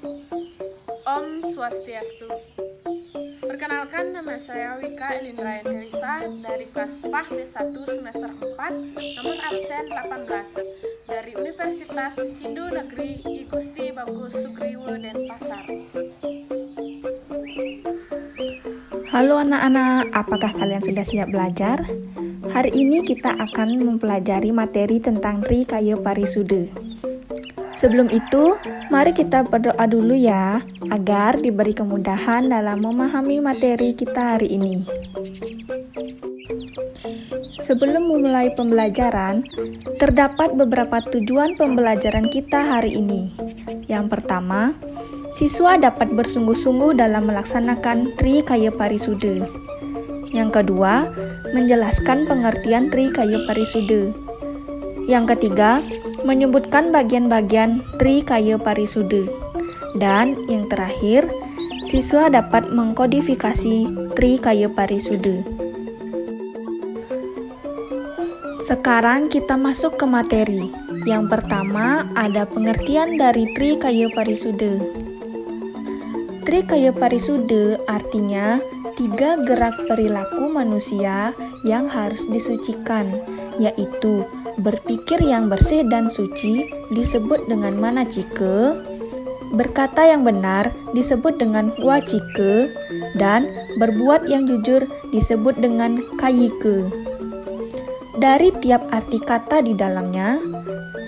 Om Swastiastu. Perkenalkan, nama saya Wika Elindrayan Helisa dari kelas PAH B1 semester 4, nomor absen 18, dari Universitas Hindu Negeri I Gusti Bagus Sugriwo Denpasar. Halo anak-anak, apakah kalian sudah siap belajar? Hari ini kita akan mempelajari materi tentang Trikaya Parisuda. Sebelum itu, mari kita berdoa dulu ya, agar diberi kemudahan dalam memahami materi kita hari ini. Sebelum memulai pembelajaran, terdapat beberapa tujuan pembelajaran kita hari ini. Yang pertama, siswa dapat bersungguh-sungguh dalam melaksanakan Trikaya Parisuda. Yang kedua, menjelaskan pengertian Trikaya Parisuda. Yang ketiga, menyebutkan bagian-bagian Trikaya Parisuda. Dan yang terakhir, siswa dapat mengkodifikasi Trikaya Parisuda. Sekarang kita masuk ke materi. Yang pertama, ada pengertian dari Trikaya Parisuda. Trikaya Parisuda artinya 3 gerak perilaku manusia yang harus disucikan, yaitu berpikir yang bersih dan suci disebut dengan manacika, berkata yang benar disebut dengan wacika, dan berbuat yang jujur disebut dengan kayika. Dari tiap arti kata di dalamnya,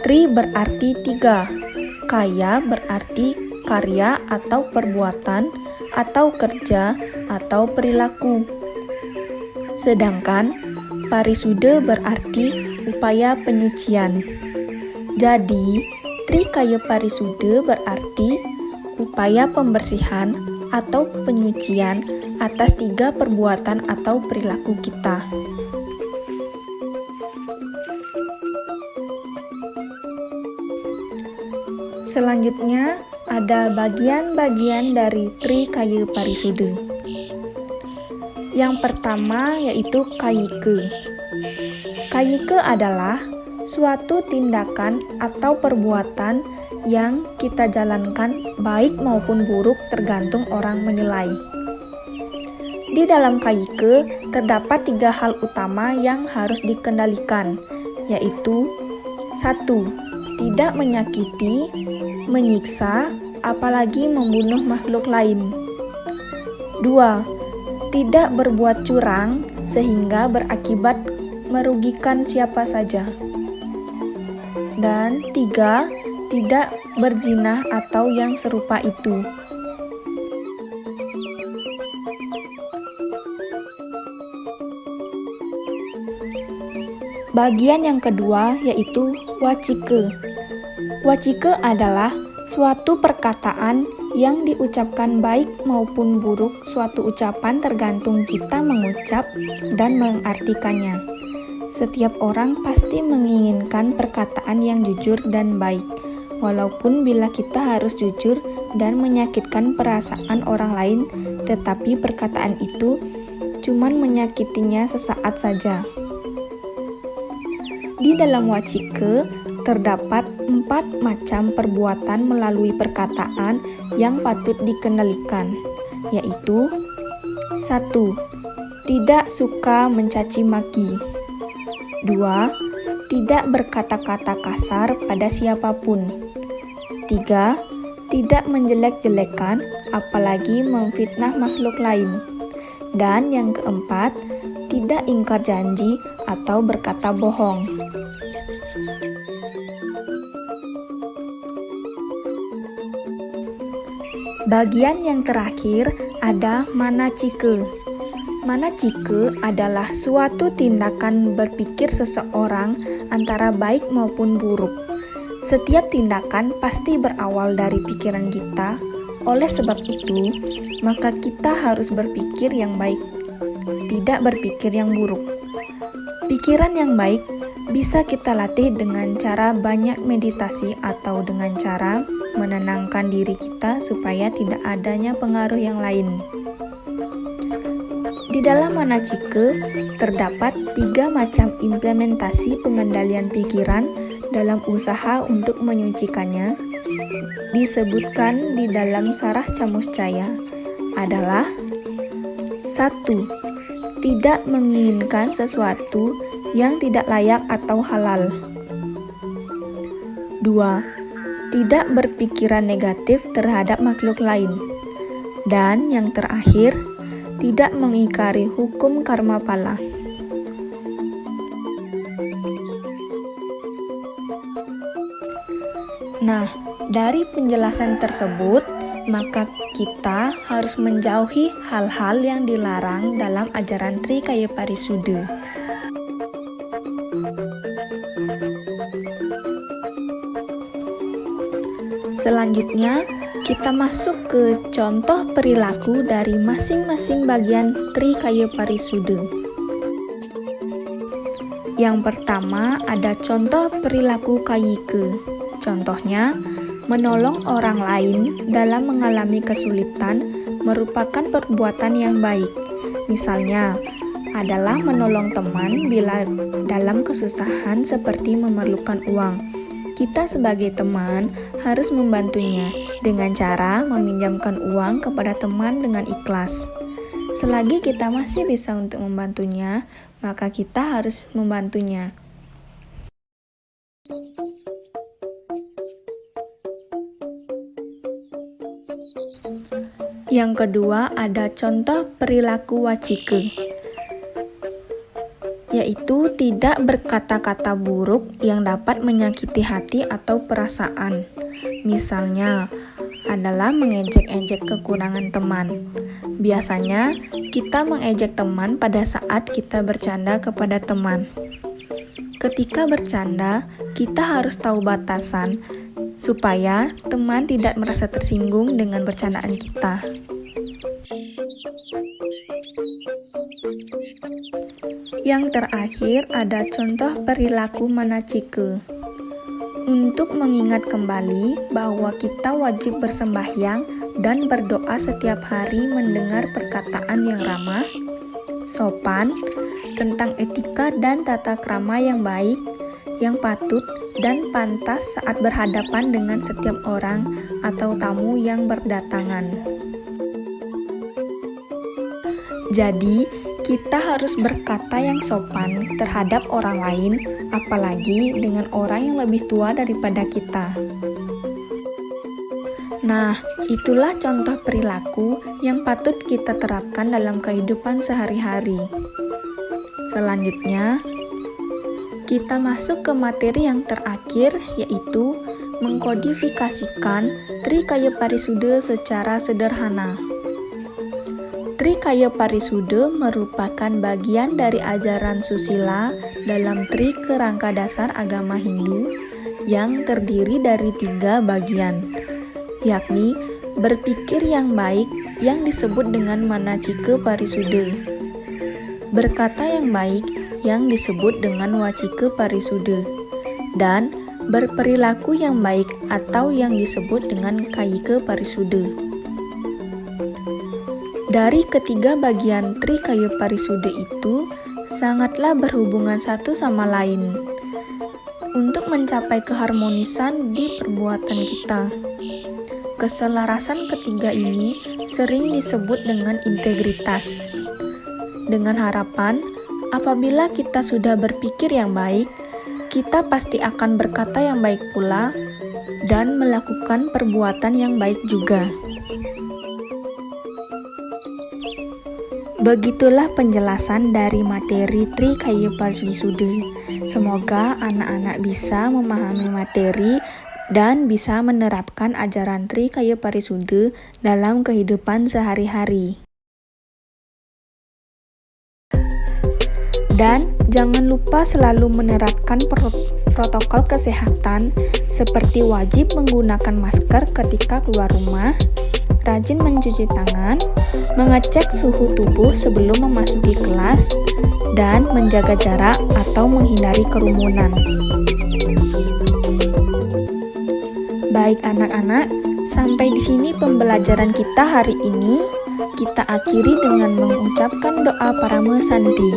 tri berarti 3, kaya berarti karya atau perbuatan atau kerja atau perilaku. Sedangkan parisuda berarti upaya penyucian. Jadi, Trikaya Parisuda berarti upaya pembersihan atau penyucian atas 3 perbuatan atau perilaku kita. Selanjutnya, ada bagian-bagian dari Trikaya Parisuda. Yang pertama yaitu kayika. Kayika adalah suatu tindakan atau perbuatan yang kita jalankan baik maupun buruk tergantung orang menilai. Di dalam kayika terdapat 3 hal utama yang harus dikendalikan, yaitu 1. Tidak menyakiti, menyiksa, apalagi membunuh makhluk lain. 2. Tidak berbuat curang sehingga berakibat merugikan siapa saja. Dan 3. Tidak berzina atau yang serupa itu. Bagian yang kedua yaitu wacika. Wacika adalah suatu perkataan yang diucapkan baik maupun buruk. Suatu ucapan tergantung kita mengucap dan mengartikannya. Setiap orang pasti menginginkan perkataan yang jujur dan baik, walaupun bila kita harus jujur dan menyakitkan perasaan orang lain, tetapi perkataan itu cuman menyakitinya sesaat saja. Di dalam wacika terdapat 4 macam perbuatan melalui perkataan yang patut dikendalikan, yaitu 1. Tidak suka mencaci maki. 2. Tidak berkata-kata kasar pada siapapun. 3. Tidak menjelek-jelekan, apalagi memfitnah makhluk lain. Dan yang keempat, tidak ingkar janji atau berkata bohong. Bagian yang terakhir ada manacika. Manacika adalah suatu tindakan berpikir seseorang antara baik maupun buruk. Setiap tindakan pasti berawal dari pikiran kita. Oleh sebab itu, maka kita harus berpikir yang baik, tidak berpikir yang buruk. Pikiran yang baik bisa kita latih dengan cara banyak meditasi atau dengan cara menenangkan diri kita supaya tidak adanya pengaruh yang lain. Di dalam manacika terdapat 3 macam implementasi pengendalian pikiran dalam usaha untuk menyucikannya, disebutkan di dalam Saras Camuscaya adalah 1. Tidak menginginkan sesuatu yang tidak layak atau halal. 2. Tidak berpikiran negatif terhadap makhluk lain. Dan yang terakhir, tidak mengingkari hukum karma pala. Nah, dari penjelasan tersebut, maka kita harus menjauhi hal-hal yang dilarang dalam ajaran Trikaya Parisuddha. Selanjutnya, kita masuk ke contoh perilaku dari masing-masing bagian Trikaya Parisuddha. Yang pertama ada contoh perilaku kayike. Contohnya, menolong orang lain dalam mengalami kesulitan merupakan perbuatan yang baik. Misalnya, adalah menolong teman bila dalam kesusahan seperti memerlukan uang. Kita sebagai teman harus membantunya dengan cara meminjamkan uang kepada teman dengan ikhlas. Selagi kita masih bisa untuk membantunya, maka kita harus membantunya. Yang kedua ada contoh perilaku wacike, yaitu tidak berkata-kata buruk yang dapat menyakiti hati atau perasaan. Misalnya adalah mengejek-ejek kekurangan teman. Biasanya kita mengejek teman pada saat kita bercanda kepada teman. Ketika bercanda, kita harus tahu batasan supaya teman tidak merasa tersinggung dengan bercandaan kita. Yang terakhir ada contoh perilaku manacike. Untuk mengingat kembali bahwa kita wajib bersembahyang dan berdoa setiap hari mendengar perkataan yang ramah, sopan, tentang etika dan tata krama yang baik, yang patut dan pantas saat berhadapan dengan setiap orang atau tamu yang berdatangan. Jadi, kita harus berkata yang sopan terhadap orang lain, apalagi dengan orang yang lebih tua daripada kita. Nah, itulah contoh perilaku yang patut kita terapkan dalam kehidupan sehari-hari. Selanjutnya, kita masuk ke materi yang terakhir, yaitu mengkodifikasikan Trikaya Parisuddha secara sederhana. Trikaya Parisuddha merupakan bagian dari ajaran susila dalam Tri Kerangka Dasar Agama Hindu yang terdiri dari 3 bagian, yakni berpikir yang baik yang disebut dengan Manacike Parisuddha, berkata yang baik yang disebut dengan Wacike Parisuddha, dan berperilaku yang baik atau yang disebut dengan Kayike Parisuddha. Dari ketiga bagian Trikaya Parisuddha itu sangatlah berhubungan satu sama lain untuk mencapai keharmonisan di perbuatan kita. Keselarasan ketiga ini sering disebut dengan integritas. Dengan harapan, apabila kita sudah berpikir yang baik, kita pasti akan berkata yang baik pula dan melakukan perbuatan yang baik juga. Begitulah penjelasan dari materi Trikaya Parisuddha. Semoga anak-anak bisa memahami materi dan bisa menerapkan ajaran Trikaya Parisuddha dalam kehidupan sehari-hari. Dan jangan lupa selalu menerapkan protokol kesehatan seperti wajib menggunakan masker ketika keluar rumah, rajin mencuci tangan, mengecek suhu tubuh sebelum memasuki kelas, dan menjaga jarak atau menghindari kerumunan. Baik anak-anak, sampai di sini pembelajaran kita hari ini. Kita akhiri dengan mengucapkan doa Parama Santi.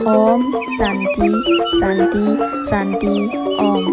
Om Santi Santi Santi Om.